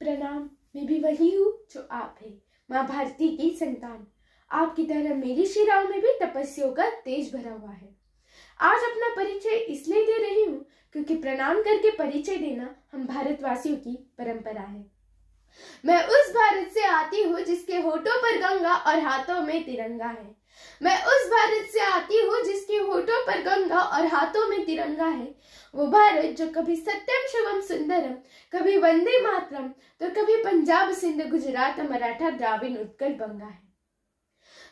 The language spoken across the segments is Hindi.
प्रणाम। मैं भी वही हूँ जो आप है, माँ भारती की संतान। आपकी तरह मेरी शिराओं में भी तपस्याओं का तेज भरा हुआ है। आज अपना परिचय इसलिए दे रही हूँ क्योंकि प्रणाम करके परिचय देना हम भारतवासियों की परंपरा है। मैं उस भारत से आती हूँ जिसके होठों पर गंगा और हाथों में तिरंगा है। मैं उस भारत से आती हूँ जिसके होठों पर गंगा और हाथों में तिरंगा है। वो भारत जो कभी सत्यम शिवम सुंदरम, कभी वंदे मातरम, तो कभी पंजाब सिंध गुजरात मराठा द्राविड़ उत्कल बंगा है।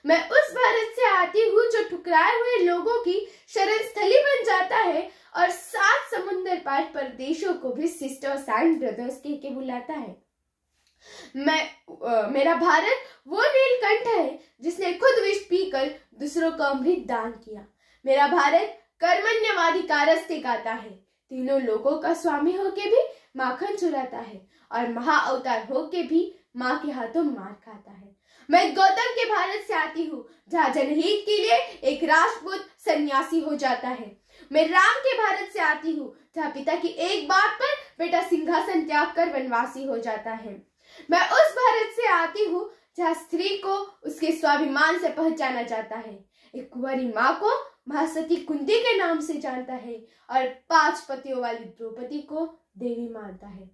मैं उस भारत से आती हूँ जो ठुकराए हुए लोगों की शरण स्थली बन जाता है और 7 समुंदर पार परदेशों को भी सिस्टर्स एंड ब्रदर्स कह के बुलाता है। मेरा भारत वो नीलकंठ है जिसने खुद विष पीकर दूसरों को अमृत दान किया। मेरा भारत कर्मण्यवाधिकारस्ते गाता है, तीनों लोगों का स्वामी होके भी माखन चुराता है और महाअवतार होके भी माँ के हाथों मार खाता है। मैं गौतम के भारत से आती हूँ जहाँ जनहित के लिए एक राजपूत सन्यासी हो जाता है। मैं राम के भारत से आती हूँ जहाँ पिता की एक बात पर बेटा सिंहासन त्याग कर वनवासी हो जाता है। मैं उस भारत से आती हूँ जहाँ स्त्री को उसके स्वाभिमान से पहचाना जाता है, एक कुंवारी माँ को महासती कुंती के नाम से जानता है और 5 पतियों वाली द्रौपदी को देवी मानता है।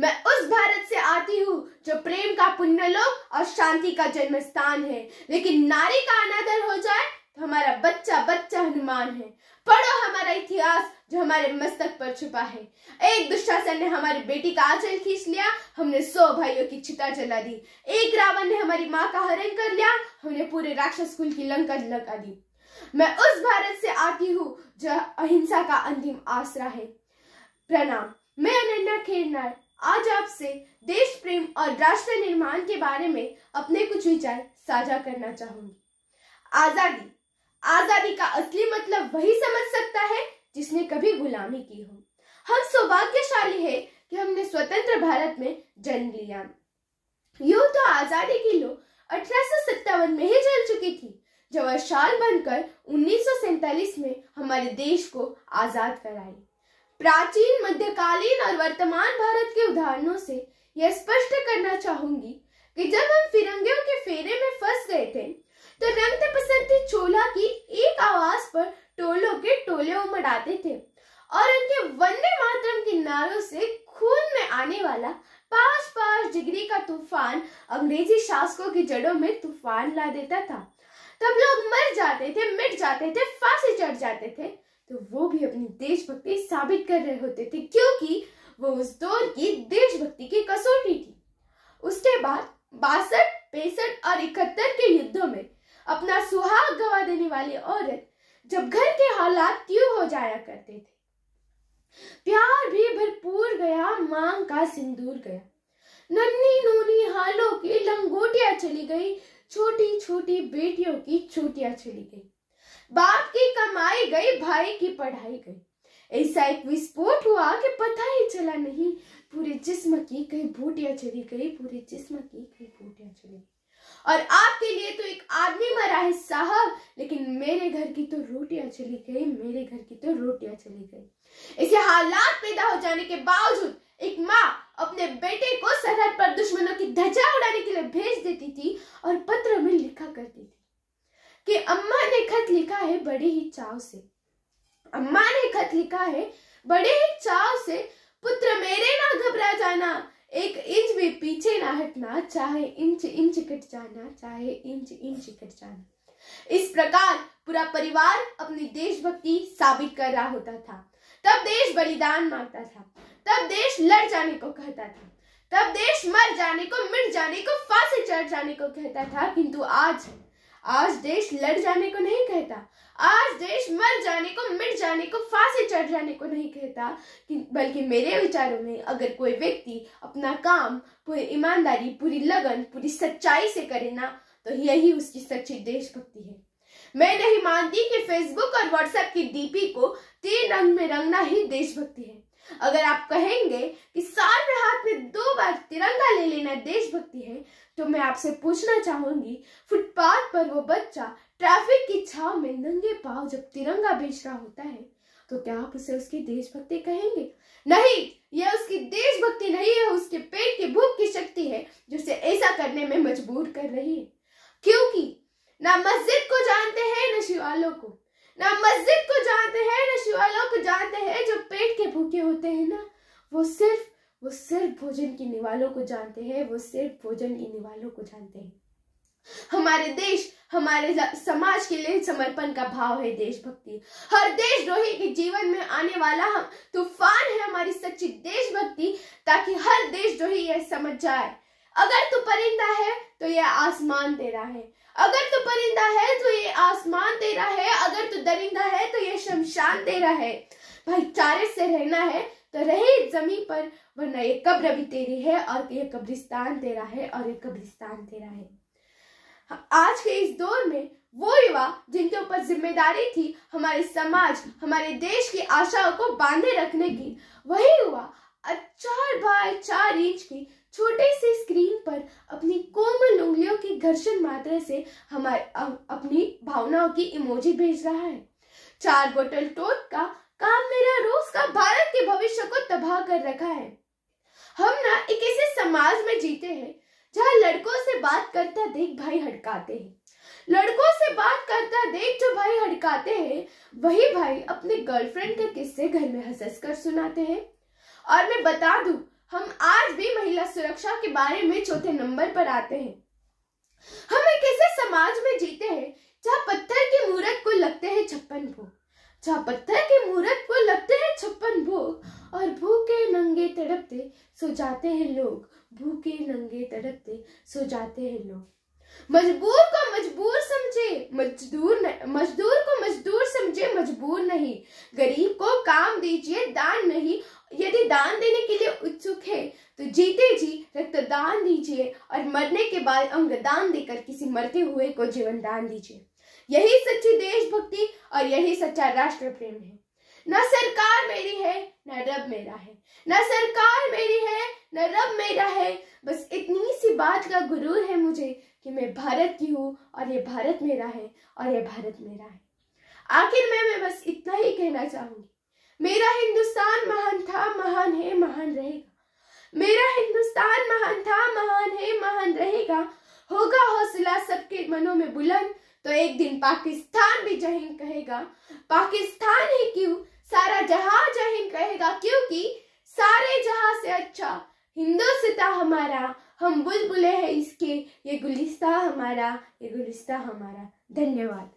मैं उस भारत से आती हूँ जो प्रेम का पुण्यलोक और शांति का जन्म स्थान है, लेकिन नारी का अनादर हो जाए तो हमारा बच्चा बच्चा हनुमान है। पढ़ो हमारा इतिहास जो हमारे मस्तक पर छुपा है। एक दुशासन ने हमारी बेटी का आंचल खींच लिया, हमने 100 भाइयों की चिता जला दी। एक रावण ने हमारी माँ का हरण कर लिया, हमने पूरे राक्षस कुल की लंका लगा दी। मैं उस भारत से आती हूँ जो अहिंसा का अंतिम आसरा है। प्रणाम। मैं अनन्या खेरनार आज आपसे देश प्रेम और राष्ट्र निर्माण के बारे में अपने कुछ विचार साझा करना चाहूंगी। आजादी। आजादी का असली मतलब वही समझ सकता है जिसने कभी गुलामी की हो। हम सौभाग्यशाली है कि हमने स्वतंत्र भारत में जन्म लिया। यूं तो आजादी की लो 1857 में ही जल चुकी थी, जब वह शाल बनकर 1947 में हमारे देश को आजाद कराई। प्राचीन, मध्यकालीन और वर्तमान भारत के उदाहरणों से यह स्पष्ट करना चाहूंगी कि जब हम फिरंगियों के फेरे में फंस गए थे तो रंगते बसंती चोला की एक आवाज पर टोलों के टोले उमड़ आते थे और उनके वंदे मातरम के नारों से खून में आने वाला 5-5 डिग्री का तूफान अंग्रेजी शासकों की जड़ों में तूफान ला देता था। तब लोग मर जाते थे, मिट जाते थे, फांसी चढ़ जाते थे, तो वो भी अपनी देशभक्ति साबित कर रहे होते थे क्योंकि वो उस दौर की देशभक्ति की कसौटी थी। उसके बाद 62, 65 और 71 के युद्धों में अपना सुहाग गवा देने वाली औरत जब घर के हालात त्यों हो जाया करते थे, प्यार भी भरपूर गया, मांग का सिंदूर गया, नन्ही नूनी हालों की लंगोटियां चली गई, छोटी छोटी बेटियों की चोटियां चली गई, बाप की कमाई गई, भाई की पढ़ाई गई। ऐसा एक विस्फोट हुआ कि पता ही चला नहीं, पूरे जिस्म की कई बूटियां चली गई, पूरे जिस्म की कई बूटियां चली गई। और आपके लिए तो एक आदमी मरा है साहब, लेकिन मेरे घर की तो रोटियां चली गई, मेरे घर की तो रोटियां चली गई। ऐसे हालात पैदा हो जाने के बावजूद एक माँ अपने बेटे को सरहद पर दुश्मनों की ध्वजा उड़ाने के लिए भेज देती थी और पत्र में लिखा करती थी कि अम्मा ने खत लिखा है बड़े ही चाव से, अम्मा ने खत लिखा है बड़े ही चाव से, पुत्र मेरे ना घबरा जाना, 1 इंच भी पीछे ना हटना, चाहे इंच इंच कट जाना, चाहे इंच इंच कट जाना। इस प्रकार पूरा परिवार अपनी देशभक्ति साबित कर रहा होता था। तब देश बलिदान मांगता था, तब देश लड़ जाने को कहता था, तब देश मर जाने को, मिट जाने को, फांसी चढ़ जाने को कहता था। किंतु आज देश लड़ जाने को नहीं कहता, आज देश मर जाने को, मिट जाने को, फांसी चढ़ जाने को नहीं कहता, बल्कि मेरे विचारों में अगर कोई व्यक्ति अपना काम पूरी ईमानदारी, पूरी लगन, पूरी सच्चाई से करे ना, तो यही उसकी सच्ची देशभक्ति है। मैं नहीं मानती कि फेसबुक और व्हाट्सएप की डीपी को 3 रंग में रंगना ही देशभक्ति है। अगर आप कहेंगे कि साल में हाथ में 2 बार तिरंगा ले लेना देशभक्ति है, तो मैं आपसे पूछना चाहूंगी, फुटपाथ पर वो बच्चा ट्रैफिक की छाव में नंगे पांव जब तिरंगा बेच रहा होता है, तो क्या आप उसे उसकी देशभक्ति कहेंगे? नहीं, यह उसकी देशभक्ति नहीं है, उसकी मजबूर कर रही है, क्योंकि ना मस्जिद को जानते हैं न शिवालों को, ना मस्जिद को जानते हैं न शिवालों को जानते हैं। जो पेट के भूखे होते हैं ना, वो सिर्फ भोजन की निवालों को जानते हैं, वो सिर्फ भोजन की निवालों को जानते हैं। हमारे देश, हमारे समाज के लिए समर्पण का भाव है देशभक्ति। हर देशद्रोही के जीवन में आने वाला हम तूफान है हमारी सच्ची देशभक्ति, ताकि हर देशद्रोही यह समझ जाए, अगर तू परिंदा है तो यह आसमान तेरा है, अगर तू परिंदा है तो ये आसमान तेरा है, अगर तू दरिंदा है तो ये शमशान तेरा है। भाईचारे से रहना है तो रहे जमीन पर, वरना ये कब्र भी तेरी है और ये कब्रिस्तान तेरा है, और ये कब्रिस्तान तेरा है। आज के इस दौर में वो युवा जिनके ऊपर जिम्मेदारी थी हमारे समाज, हमारे देश की आशाओं को बांधे रखने की, वही युवा 4 बाय 4 इंच की छोटी सी स्क्रीन पर अपनी कोमल उंगलियों की घर्षण मात्रा से हमारे अपनी भावनाओं की इमोजी भेज रहा है। 4 बोतल टोट का काम मेरा रोज का भारत के भविष्य को तबाह कर रखा है। हम ना एक ऐसे समाज में जीते हैं जहाँ लड़कों से बात करता देख भाई हड़काते हैं, लड़कों से बात करता देख जो भाई हड़काते हैं, वही भाई अपने गर्लफ्रेंड के किस्से घर में हंस कर सुनाते हैं। और मैं बता दूं, हम आज भी महिला सुरक्षा के बारे में चौथे नंबर पर आते हैं। हम एक ऐसे समाज में जीते हैं जहाँ पत्थर की मूरत को लगते हैं 56 भोग, जहाँ पत्थर की मूरत को लगते हैं 56 भोग, और भूखे नंगे तड़पते सो जाते हैं लोग, भूखे नंगे तड़पते सो जाते हैं लोग। मजबूर को मजबूर समझे मजदूर को मजदूर समझे मजबूर नहीं, गरीब को काम दीजिए दान नहीं। यदि दान देने के लिए उत्सुक है तो जीते जी रक्तदान दीजिए, और मरने के बाद अंगदान देकर किसी मरते हुए को जीवन दान दीजिए। यही सच्ची देशभक्ति और यही सच्चा राष्ट्र प्रेम है। न सरकार मेरी है न रब मेरा है, न सरकार मेरी है न रब मेरा है, बस इतनी सी बात का गुरूर है मुझे कि मैं भारत की हूँ और ये भारत मेरा है और ये भारत मेरा है। आखिर मैं बस इतना ही कहना चाहूंगी, मेरा हिंदुस्तान महान था, महान है, महान रहेगा। मेरा हिंदुस्तान महान था, महान है, महान रहेगा। होगा हौसला सबके मनों में बुलंद तो एक दिन पाकिस्तान भी जय हिंद कहेगा। पाकिस्तान ही क्यों, सारा जहां जय हिंद कहेगा, क्योंकि सारे जहां से अच्छा हिंदुस्तान हमारा, हम बुलबुले हैं इसके, ये गुलिस्तान हमारा, ये गुलिस्तान हमारा। धन्यवाद।